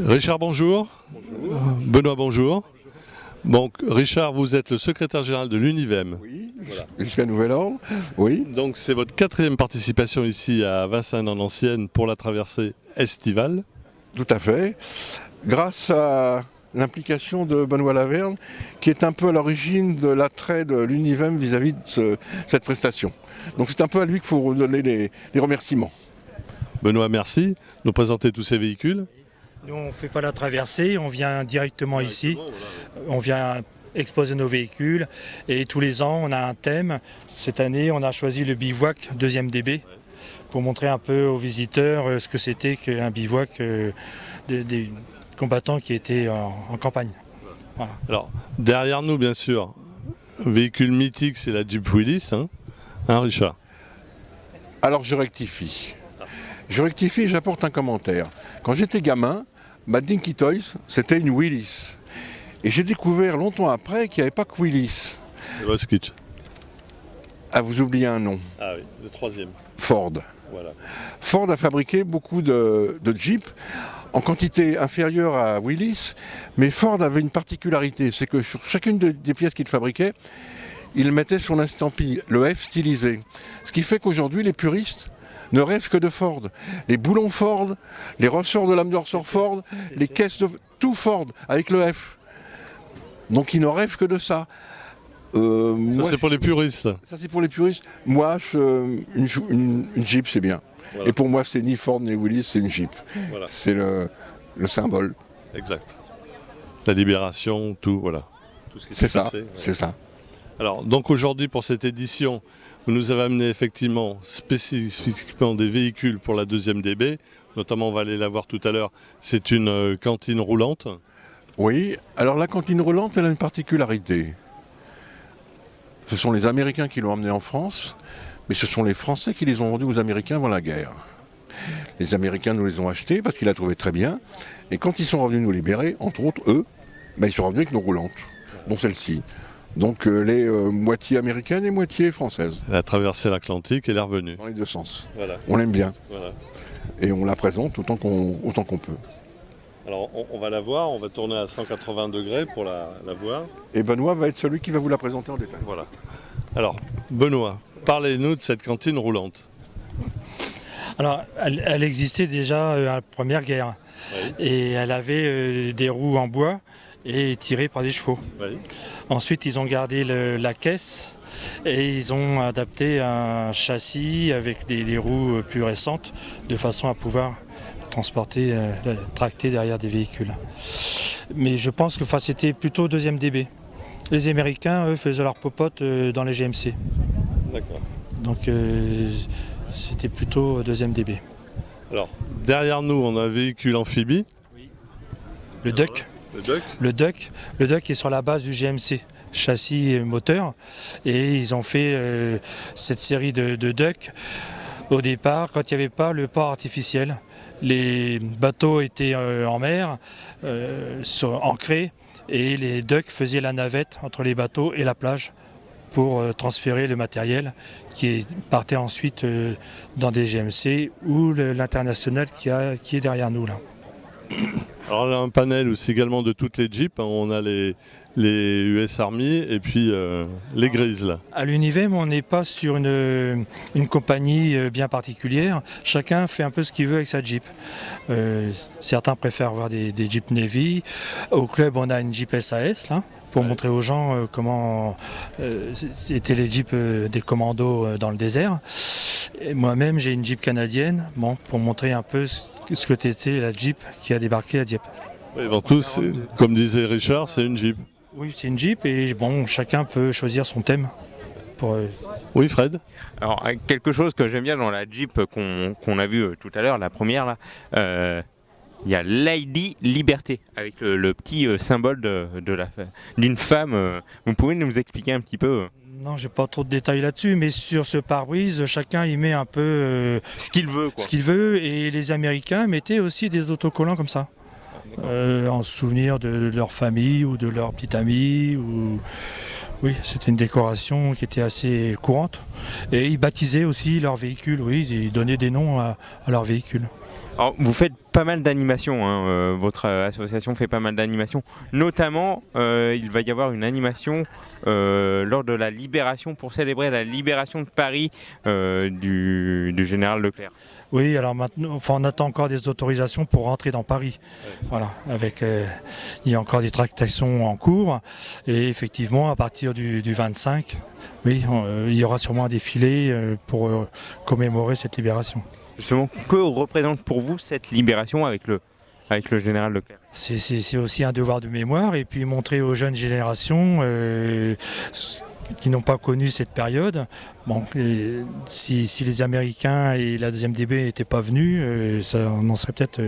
Richard, bonjour. Bonjour. Benoît, bonjour. Donc, Richard, vous êtes le secrétaire général de l'Univem. Oui, voilà. Jusqu'à nouvel ordre, oui. Donc, c'est votre 4e participation ici à Vincennes-en-Ancienne pour la traversée estivale. Tout à fait. Grâce à l'implication de Benoît Laverne, qui est un peu à l'origine de l'attrait de l'Univem vis-à-vis de cette prestation. Donc, c'est un peu à lui qu'il faut redonner les remerciements. Benoît, merci de nous présenter tous ces véhicules. Nous, on ne fait pas la traversée, on vient directement ici. On vient exposer nos véhicules et tous les ans, on a un thème. Cette année, on a choisi le bivouac 2e DB pour montrer un peu aux visiteurs ce que c'était qu'un bivouac des combattants qui étaient en campagne. Voilà. Alors, derrière nous, bien sûr, véhicule mythique, c'est la Jeep Willys, hein, Richard? Alors, je rectifie. J'apporte un commentaire. Quand j'étais gamin, ma Dinky Toys, c'était une Willys. Et j'ai découvert longtemps après qu'il n'y avait pas que Willys. Le Moskitch. Ah, vous oubliez un nom. Ah oui, le 3e. Ford. Voilà. Ford a fabriqué beaucoup de Jeep en quantité inférieure à Willys, mais Ford avait une particularité, c'est que sur chacune des pièces qu'il fabriquait, il mettait son estampille, le F stylisé. Ce qui fait qu'aujourd'hui, les puristes ne rêvent que de Ford. Les boulons Ford, les ressorts de lame de ressort Ford, les caisses de... tout Ford, avec le F. Donc ils ne rêvent que de ça. Ça c'est pour les puristes. Ça c'est pour les puristes. Moi, une Jeep c'est bien. Voilà. Et pour moi c'est ni Ford ni Willys, c'est une Jeep. Voilà. C'est le symbole. Exact. La libération, tout, voilà. Tout ce qui s'est passé. Voilà. C'est ça. Alors, donc aujourd'hui pour cette édition, vous nous avez amené effectivement spécifiquement des véhicules pour la 2e DB. Notamment, on va aller la voir tout à l'heure, c'est une cantine roulante. Oui, alors la cantine roulante, elle a une particularité. Ce sont les Américains qui l'ont emmenée en France, mais ce sont les Français qui les ont vendus aux Américains avant la guerre. Les Américains nous les ont achetés parce qu'ils la trouvaient très bien. Et quand ils sont revenus nous libérer, entre autres, eux, ils sont revenus avec nos roulantes, dont celle-ci. Donc les moitié américaine et moitié française. Elle a traversé l'Atlantique et elle est revenue. Dans les deux sens. Voilà. On l'aime bien. Voilà. Et on la présente autant qu'on peut. Alors on va la voir, on va tourner à 180 degrés pour la voir. Et Benoît va être celui qui va vous la présenter en détail. Voilà. Alors Benoît, parlez-nous de cette cantine roulante. Alors elle existait déjà à la Première Guerre. Oui. Et elle avait des roues en bois et tirées par des chevaux. Oui. Ensuite, ils ont gardé la caisse et ils ont adapté un châssis avec des roues plus récentes de façon à pouvoir transporter, tracter derrière des véhicules. Mais je pense que c'était plutôt 2e DB. Les Américains, eux, faisaient leur popote dans les GMC. D'accord. Donc c'était plutôt 2e DB. Alors, derrière nous, on a un véhicule amphibie. Oui. Le Duck. Le Duck est sur la base du GMC, châssis et moteur. Et ils ont fait cette série de Duck au départ quand il n'y avait pas le port artificiel. Les bateaux étaient en mer, ancrés, et les Ducks faisaient la navette entre les bateaux et la plage pour transférer le matériel qui partait ensuite dans des GMC ou l'international qui est derrière nous là. Alors là, un panel aussi également de toutes les Jeeps. On a les US Army et puis les grises là. À l'Univem, on n'est pas sur une compagnie bien particulière. Chacun fait un peu ce qu'il veut avec sa Jeep. Certains préfèrent avoir des Jeep Navy. Au club, on a une Jeep SAS là, pour montrer aux gens comment étaient les Jeeps des commandos dans le désert. Et moi-même, j'ai une Jeep canadienne, pour montrer un peu ce que était la Jeep qui a débarqué à Dieppe. Oui, avant tout, comme disait Richard, c'est une Jeep. Oui, c'est une Jeep et chacun peut choisir son thème. Oui, Fred. Alors, quelque chose que j'aime bien dans la Jeep qu'on a vu tout à l'heure, la première, là, il y a Lady Liberté, avec le petit symbole d'une femme. Vous pouvez nous expliquer un petit peu Non, j'ai pas trop de détails là-dessus, mais sur ce pare-brise, chacun y met un peu ce qu'il veut, quoi. Ce qu'il veut, et les Américains mettaient aussi des autocollants comme ça, en souvenir de leur famille ou de leur petit ami. Oui, c'était une décoration qui était assez courante. Et ils baptisaient aussi leurs véhicules, oui, ils donnaient des noms à leurs véhicules. Alors, vous faites pas mal d'animations, hein, votre association fait pas mal d'animations. Notamment, il va y avoir une animation lors de la libération, pour célébrer la libération de Paris du général Leclerc. Oui, alors maintenant, enfin, on attend encore des autorisations pour rentrer dans Paris. Voilà, il y a encore des tractations en cours. Et effectivement, à partir du 25, oui, il y aura sûrement un défilé pour commémorer cette libération. Justement, que représente pour vous cette libération avec le général Leclerc? C'est aussi un devoir de mémoire et puis montrer aux jeunes générations qui n'ont pas connu cette période. Bon, si les Américains et la deuxième DB n'étaient pas venus, ça en serait peut-être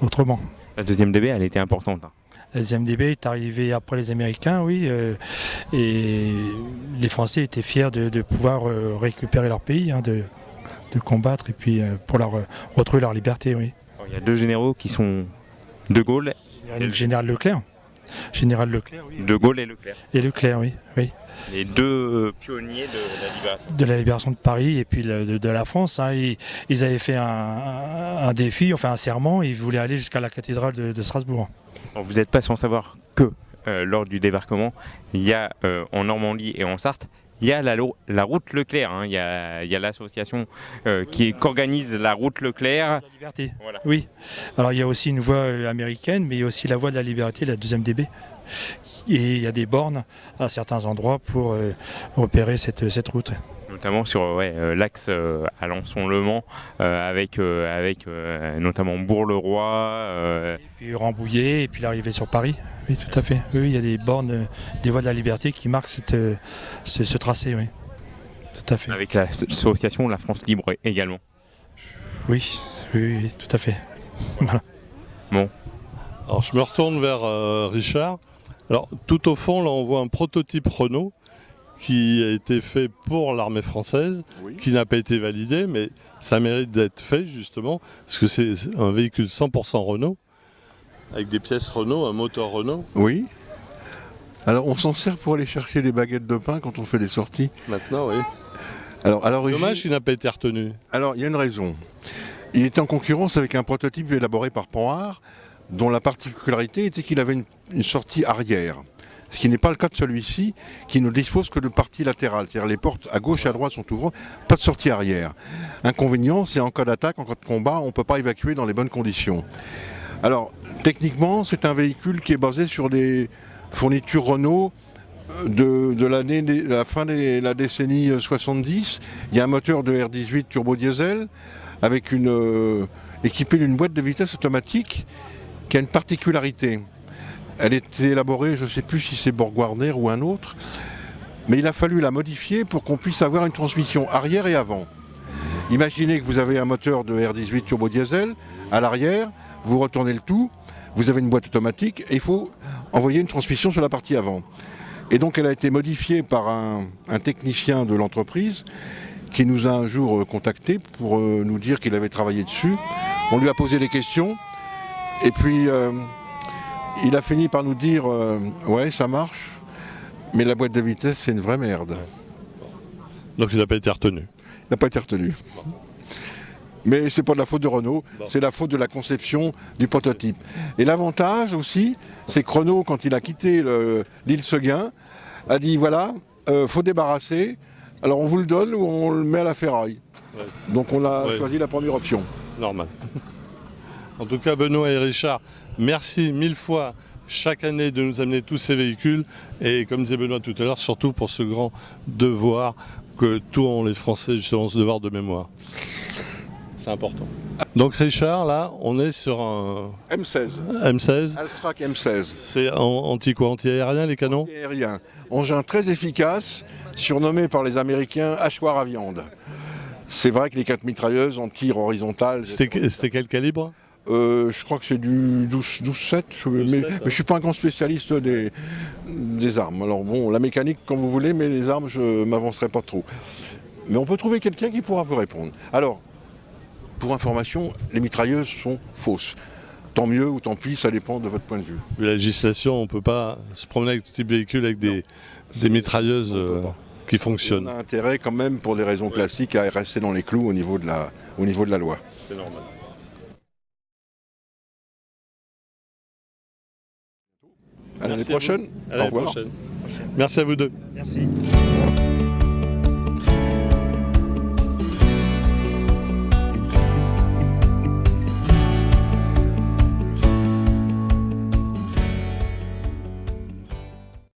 autrement. La deuxième DB, elle était importante. Hein. La deuxième DB est arrivée après les Américains, oui, et les Français étaient fiers de pouvoir récupérer leur pays, hein, de combattre et puis pour retrouver leur liberté, oui. Alors, il y a deux généraux qui sont De Gaulle Le général Leclerc. Général Leclerc, oui. De Gaulle et Leclerc. Et Leclerc, oui. Les deux pionniers de la libération. De la libération de Paris et puis de la France. Hein. Ils avaient fait un défi, enfin un serment, ils voulaient aller jusqu'à la cathédrale de Strasbourg. Alors, vous n'êtes pas sans savoir que lors du débarquement, il y a en Normandie et en Sarthe, il y a la route Leclerc, hein. Il y a l'association qui organise la route Leclerc. La liberté. Voilà. Oui. Alors il y a aussi une voie américaine, mais il y a aussi la voie de la liberté, la deuxième DB. Et il y a des bornes à certains endroits pour repérer cette route. Notamment sur l'axe Alençon-Le Mans, avec notamment Bourg-le-Roi. Et puis Rambouillet, et puis l'arrivée sur Paris. Oui, tout à fait. Oui, il y a des bornes, des voies de la liberté qui marquent ce tracé, oui. Tout à fait. Avec l'association La France Libre également. Oui, tout à fait. Voilà. Bon. Alors je me retourne vers Richard. Alors tout au fond, là on voit un prototype Renault qui a été fait pour l'armée française, Oui. qui n'a pas été validé, mais ça mérite d'être fait justement, parce que c'est un véhicule 100% Renault, avec des pièces Renault, un moteur Renault. Oui. Alors on s'en sert pour aller chercher des baguettes de pain quand on fait des sorties. Maintenant, oui. Alors à l'origine, Dommage qu'il n'a pas été retenu. alors il y a une raison. Il était en concurrence avec un prototype élaboré par Panhard, dont la particularité était qu'il avait une sortie arrière. Ce qui n'est pas le cas de celui-ci, qui ne dispose que de partie latérale. C'est-à-dire les portes à gauche et à droite sont ouvertes, pas de sortie arrière. Inconvénient, c'est en cas d'attaque, en cas de combat, on ne peut pas évacuer dans les bonnes conditions. Alors, techniquement, c'est un véhicule qui est basé sur des fournitures Renault de la fin de la décennie 70. Il y a un moteur de R18 turbo-diesel avec équipé d'une boîte de vitesse automatique qui a une particularité. Elle était élaborée, je ne sais plus si c'est Borg-Warner ou un autre, mais il a fallu la modifier pour qu'on puisse avoir une transmission arrière et avant. Imaginez que vous avez un moteur de R18 turbo-diesel à l'arrière, vous retournez le tout, vous avez une boîte automatique et il faut envoyer une transmission sur la partie avant. Et donc elle a été modifiée par un technicien de l'entreprise qui nous a un jour contactés pour nous dire qu'il avait travaillé dessus. On lui a posé des questions et puis il a fini par nous dire ouais, ça marche, mais la boîte de vitesse c'est une vraie merde. Donc il n'a pas été retenu. Il n'a pas été retenu. Mais c'est pas de la faute de Renault, c'est la faute de la conception du prototype. Et l'avantage aussi, c'est que Renault, quand il a quitté l'île Seguin, a dit voilà, faut débarrasser, alors on vous le donne ou on le met à la ferraille. Ouais. Donc on a choisi la première option. Normal. En tout cas, Benoît et Richard, merci mille fois chaque année de nous amener tous ces véhicules. Et comme disait Benoît tout à l'heure, surtout pour ce grand devoir que tous ont les Français, justement, ce devoir de mémoire. C'est important. Donc Richard, là, on est sur un M16. M16. Alstrac M16. C'est anti-quoi? Anti-aérien, les canons? Anti-aérien. Engin très efficace, surnommé par les Américains hachoir à viande. C'est vrai que les 4 mitrailleuses en tir horizontal... C'était quel calibre? Je crois que c'est du 12-7, mais je ne suis pas un grand spécialiste des armes. Alors bon, la mécanique quand vous voulez, mais les armes, je ne m'avancerai pas trop. Mais on peut trouver quelqu'un qui pourra vous répondre. Alors, pour information, les mitrailleuses sont fausses. Tant mieux ou tant pis, ça dépend de votre point de vue. La législation, on ne peut pas se promener avec tout type de véhicule avec des mitrailleuses qui fonctionnent. On a intérêt quand même, pour des raisons classiques, à rester dans les clous au niveau de la loi. C'est normal. À l'année Merci prochaine. À Au l'année revoir. prochaine. Merci à vous deux. Merci.